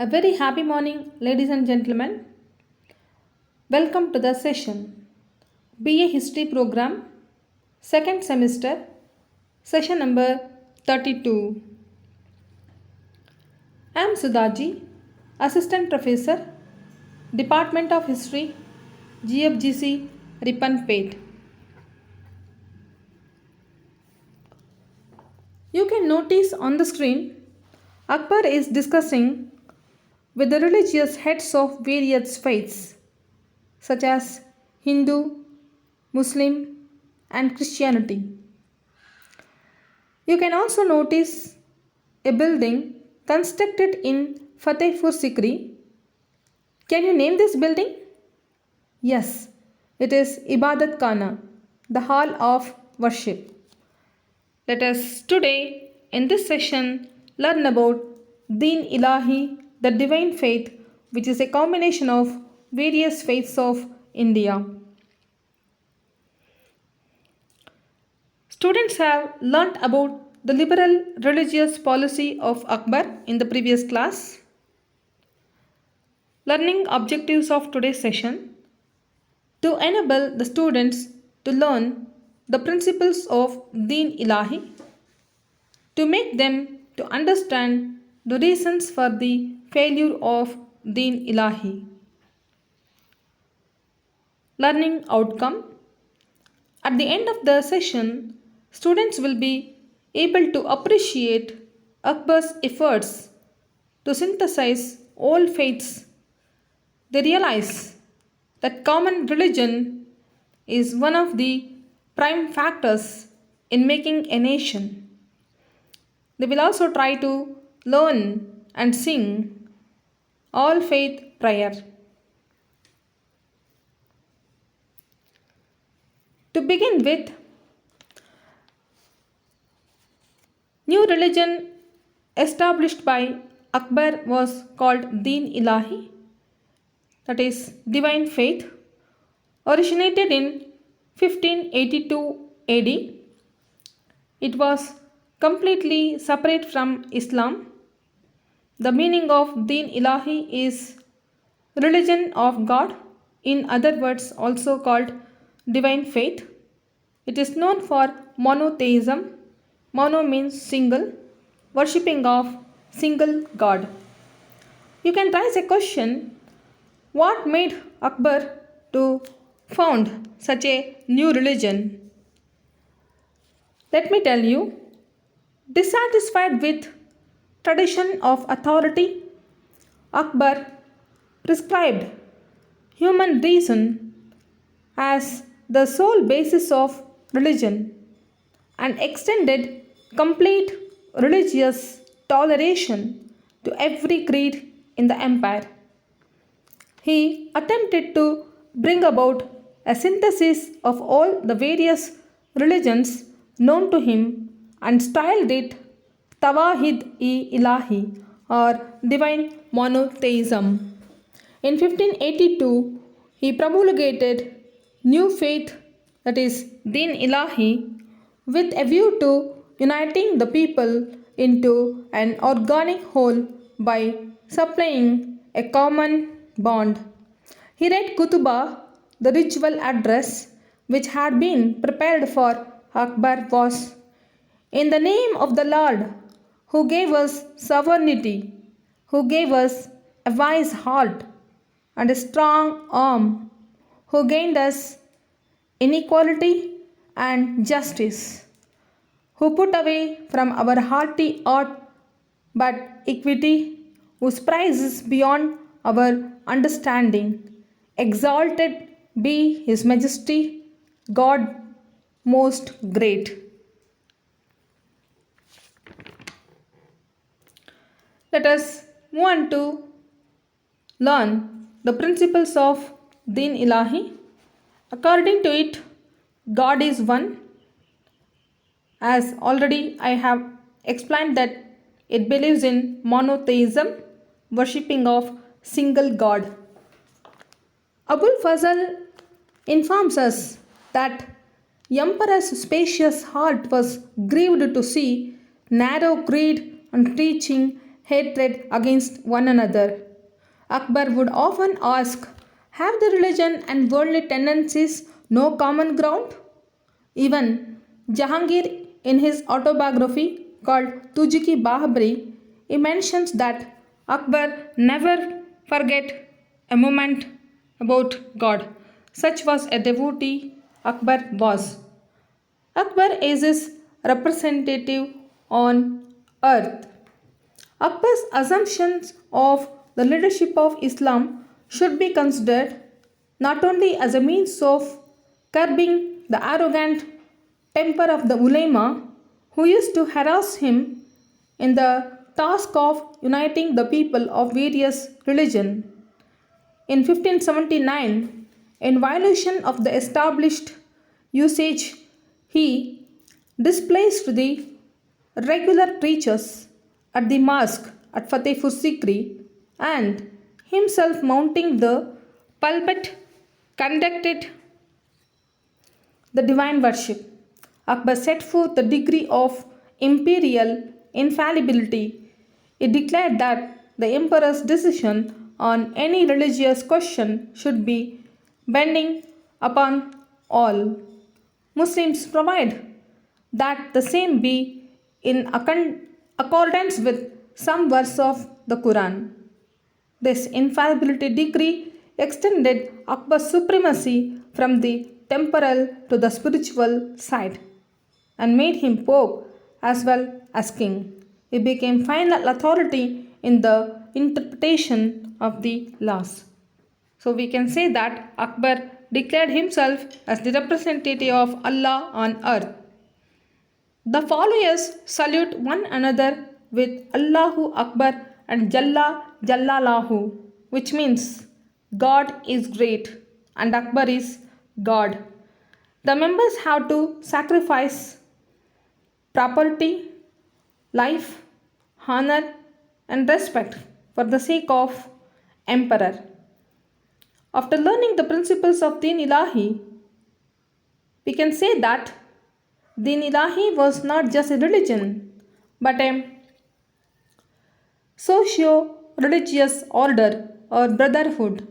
A very happy morning, ladies and gentlemen. Welcome to the session. BA History Program, second semester, session number 32. I am Sudhaji, Assistant Professor, Department of History, GFGC, Ripanpet. You can notice on the screen, Akbar is discussing with the religious heads of various faiths such as Hindu, Muslim, and Christianity. You can also notice a building constructed in Fatehpur Sikri. Can you name this building? Yes, it is Ibadat Khana, the hall of worship. Let us today in this session learn about Deen Ilahi, the divine faith, which is a combination of various faiths of India. Students have learnt about the liberal religious policy of Akbar in the previous class. Learning objectives of today's session: to enable the students to learn the principles of Deen Ilahi, to make them to understand the reasons for the failure of Deen Ilahi. Learning outcome: at the end of the session, students will be able to appreciate Akbar's efforts to synthesize all faiths. They realize that common religion is one of the prime factors in making a nation. They will also try to learn and sing all faith prayer. To begin with, new religion established by Akbar was called Deen Ilahi, that is divine faith, originated in 1582 AD. It was completely separate from Islam. The meaning of Deen Ilahi is religion of God, in other words also called divine faith. It is known for monotheism. Mono means single, worshipping of single God. You can raise a question: what made Akbar to found such a new religion? Let me tell you, dissatisfied with tradition of authority, Akbar prescribed human reason as the sole basis of religion and extended complete religious toleration to every creed in the empire. He attempted to bring about a synthesis of all the various religions known to him and styled it Tawahid-e-Ilahi, or divine monotheism. In 1582, he promulgated new faith, that is Deen Ilahi, with a view to uniting the people into an organic whole by supplying a common bond. He read Kutubah, the ritual address which had been prepared for Akbar was: "In the name of the Lord, who gave us sovereignty, who gave us a wise heart and a strong arm, who gained us inequality and justice, who put away from our hearty art but equity, whose price is beyond our understanding. Exalted be His Majesty, God most great." Let us move on to learn the principles of Deen Ilahi. According to it, God is one. As already I have explained that it believes in monotheism, worshipping of single God. Abul Fazl informs us that Emperor's spacious heart was grieved to see narrow creed and teaching hatred against one another. Akbar would often ask, have the religion and worldly tendencies no common ground? Even Jahangir, in his autobiography called Tujki Bahabri, he mentions that Akbar never forget a moment about God. Such was a devotee Akbar was. Akbar is his representative on earth. Akbar's assumptions of the leadership of Islam should be considered not only as a means of curbing the arrogant temper of the ulema who used to harass him in the task of uniting the people of various religions. In 1579, in violation of the established usage, he displaced the regular preachers at the mosque at Fatehpur Sikri and himself mounting the pulpit conducted the divine worship. Akbar set forth the degree of imperial infallibility. He declared that the emperor's decision on any religious question should be binding upon all. Muslims provide that the same be in accordance with some verse of the Quran. This infallibility decree extended Akbar's supremacy from the temporal to the spiritual side and made him pope as well as king. He became final authority in the interpretation of the laws. So we can say that Akbar declared himself as the representative of Allah on earth. The followers salute one another with Allahu Akbar and Jalla Jallalahu, which means God is great and Akbar is God. The members have to sacrifice property, life, honor, and respect for the sake of emperor. After learning the principles of Din Ilahi, we can say that Din Ilahi was not just a religion but a socio religious order or brotherhood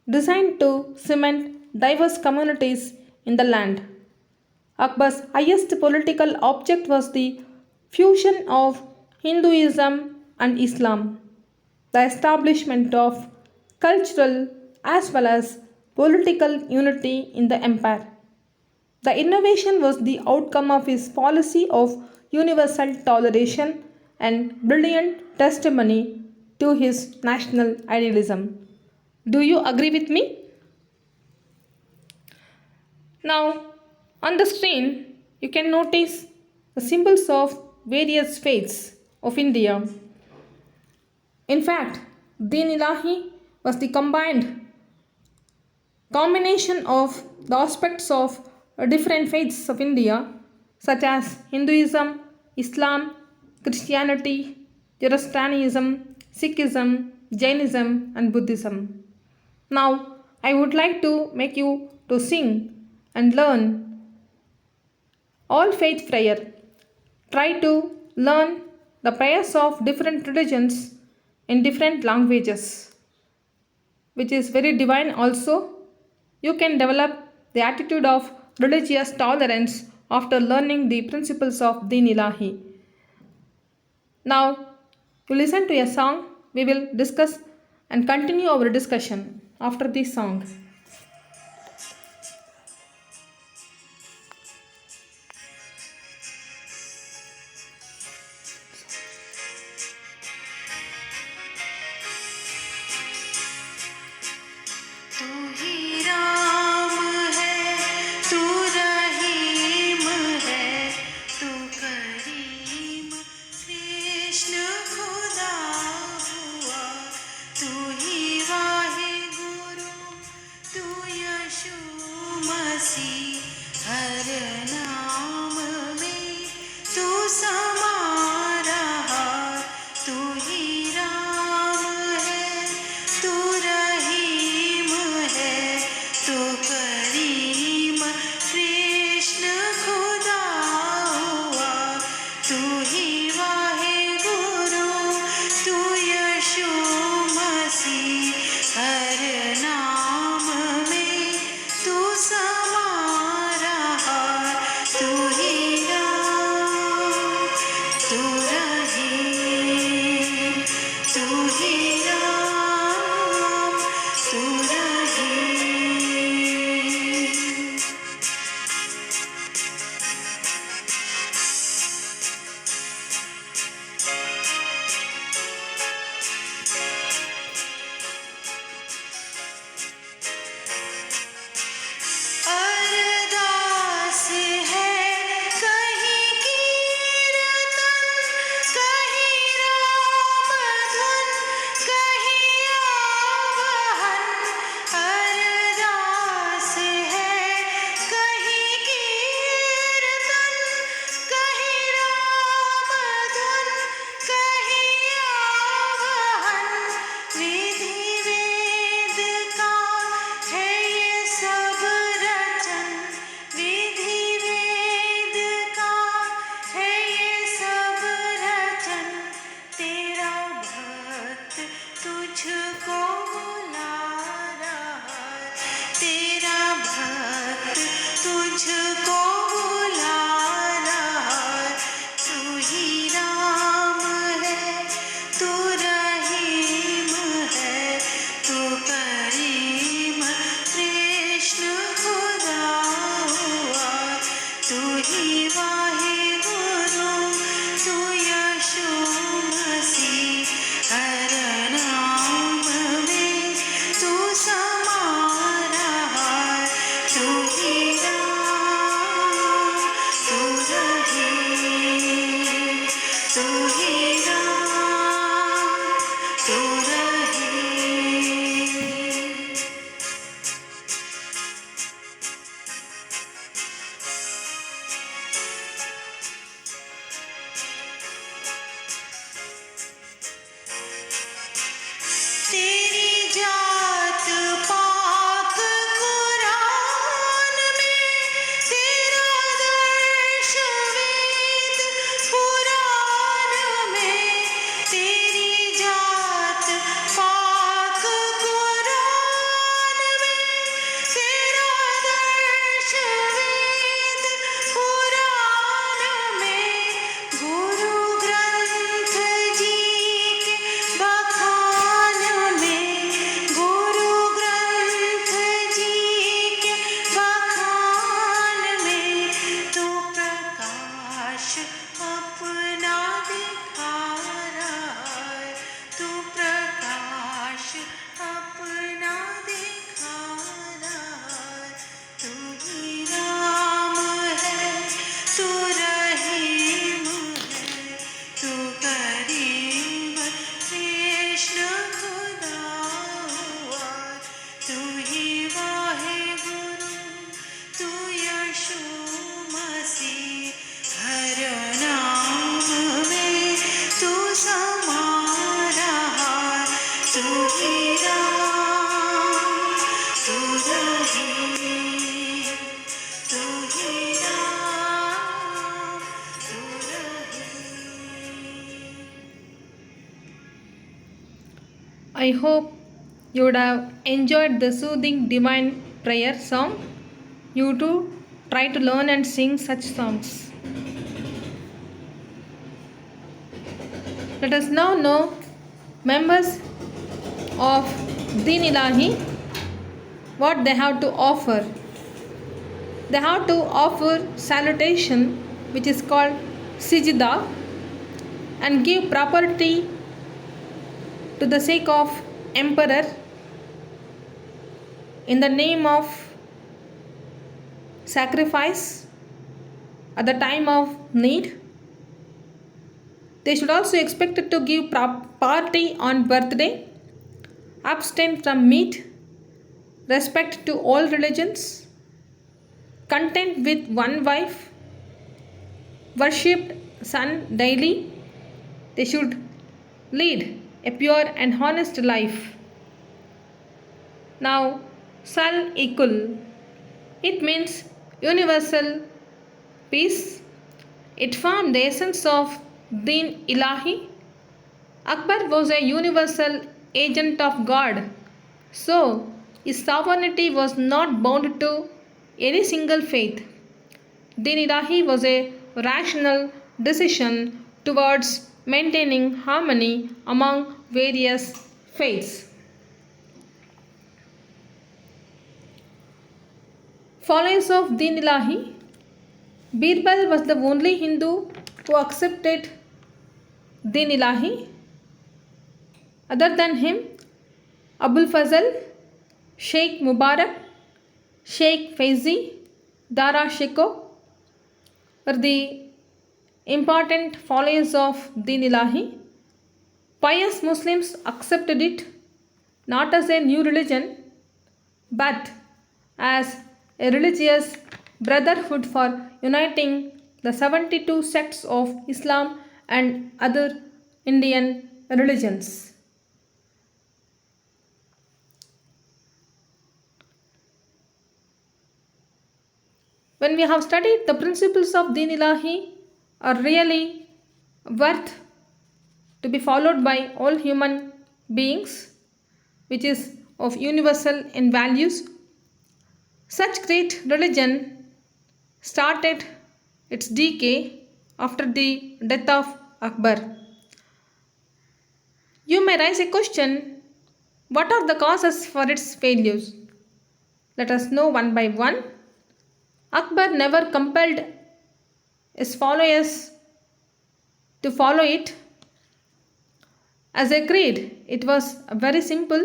designed to cement diverse communities in the land. Akbar's highest political object was the fusion of Hinduism and Islam, the establishment of cultural as well as political unity in the empire. The innovation was the outcome of his policy of universal toleration and brilliant testimony to his national idealism. Do you agree with me? Now, on the screen, you can notice the symbols of various faiths of India. In fact, Din Ilahi was the combination of the aspects of different faiths of India, such as Hinduism, Islam, Christianity, Zoroastrianism, Sikhism, Jainism, and Buddhism. Now, I would like to make you to sing and learn all faith prayer. Try to learn the prayers of different religions in different languages, which is very divine also. You can develop the attitude of religious tolerance after learning the principles of Din Ilahi. Now, you listen to a song. We will discuss and continue our discussion after this song. तू ही राम है, तू रहीम है, तू करीम कृष्ण खुदा हुआ, तू ही वाहे गुरु तू ही राम तू रहीम तू ही राम तू रहीम. I hope you would have enjoyed the soothing divine prayer song. You too try to learn and sing such songs. Let us now know members of Deen Ilahi what they have to offer. They have to offer salutation, which is called sijda, and give property to the sake of emperor in the name of sacrifice at the time of need. They should also expect to give party on birthday, abstain from meat, respect to all religions, content with one wife, worshipped sun daily. They should lead a pure and honest life. Now, Sal Ikul. It means universal peace. It formed the essence of Deen Ilahi. Akbar was a universal agent of God, so his sovereignty was not bound to any single faith. Deen Ilahi was a rational decision towards maintaining harmony among various faiths. Followers of Deen Ilahi. Birbal was the only Hindu who accepted Deen Ilahi. Other than him, Abul Fazl, Sheikh Mubarak, Sheikh Faizi, Dara Shikoh were the important followers of Deen Ilahi. Pious Muslims accepted it not as a new religion but as a religious brotherhood for uniting the 72 sects of Islam and other Indian religions. When we have studied the principles of Deen Ilahi are really worth to be followed by all human beings, which is of universal in values. Such great religion started its decay after the death of Akbar. You may raise a question, what are the causes for its failures? Let us know one by one. Akbar never compelled his followers to follow it as a creed. It was very simple,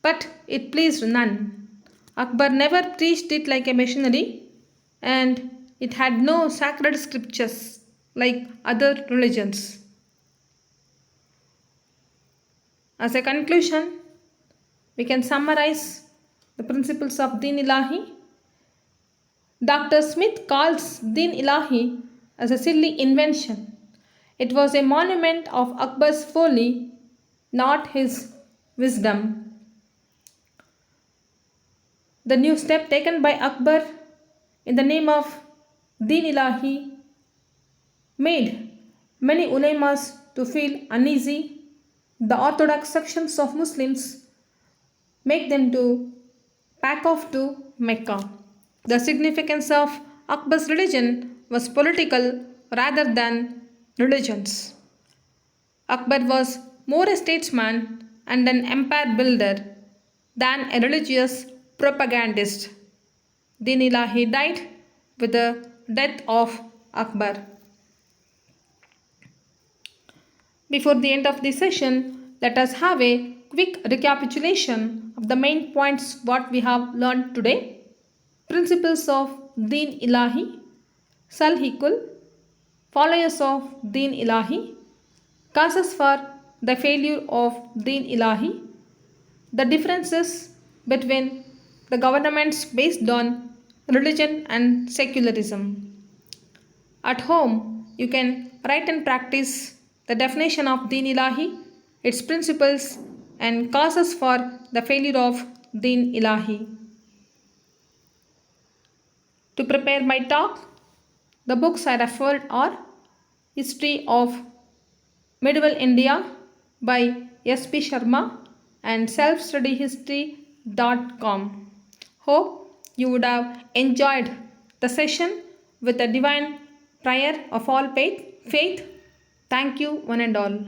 but it pleased none. Akbar never preached it like a missionary, and it had no sacred scriptures like other religions. As a conclusion, we can summarize the principles of Deen Ilahi. Dr. Smith calls Deen Ilahi as a silly invention. It was a monument of Akbar's folly, not his wisdom. The new step taken by Akbar in the name of Deen Ilahi made many ulemas to feel uneasy. The orthodox sections of Muslims make them to pack off to Mecca. The significance of Akbar's religion was political rather than religious. Akbar was more a statesman and an empire builder than a religious propagandist. Deen Ilahi died with the death of Akbar. Before the end of this session, let us have a quick recapitulation of the main points what we have learned today. Principles of Deen Ilahi, Salhikul, followers of Deen Ilahi, causes for the failure of Deen Ilahi, the differences between the governments based on religion and secularism. At home, you can write and practice the definition of Deen Ilahi, its principles and causes for the failure of Din Ilahi. To prepare my talk, the books I referred are History of Medieval India by S.P. Sharma and selfstudyhistory.com. Hope you would have enjoyed the session with a divine prayer of all faith. Thank you, one and all.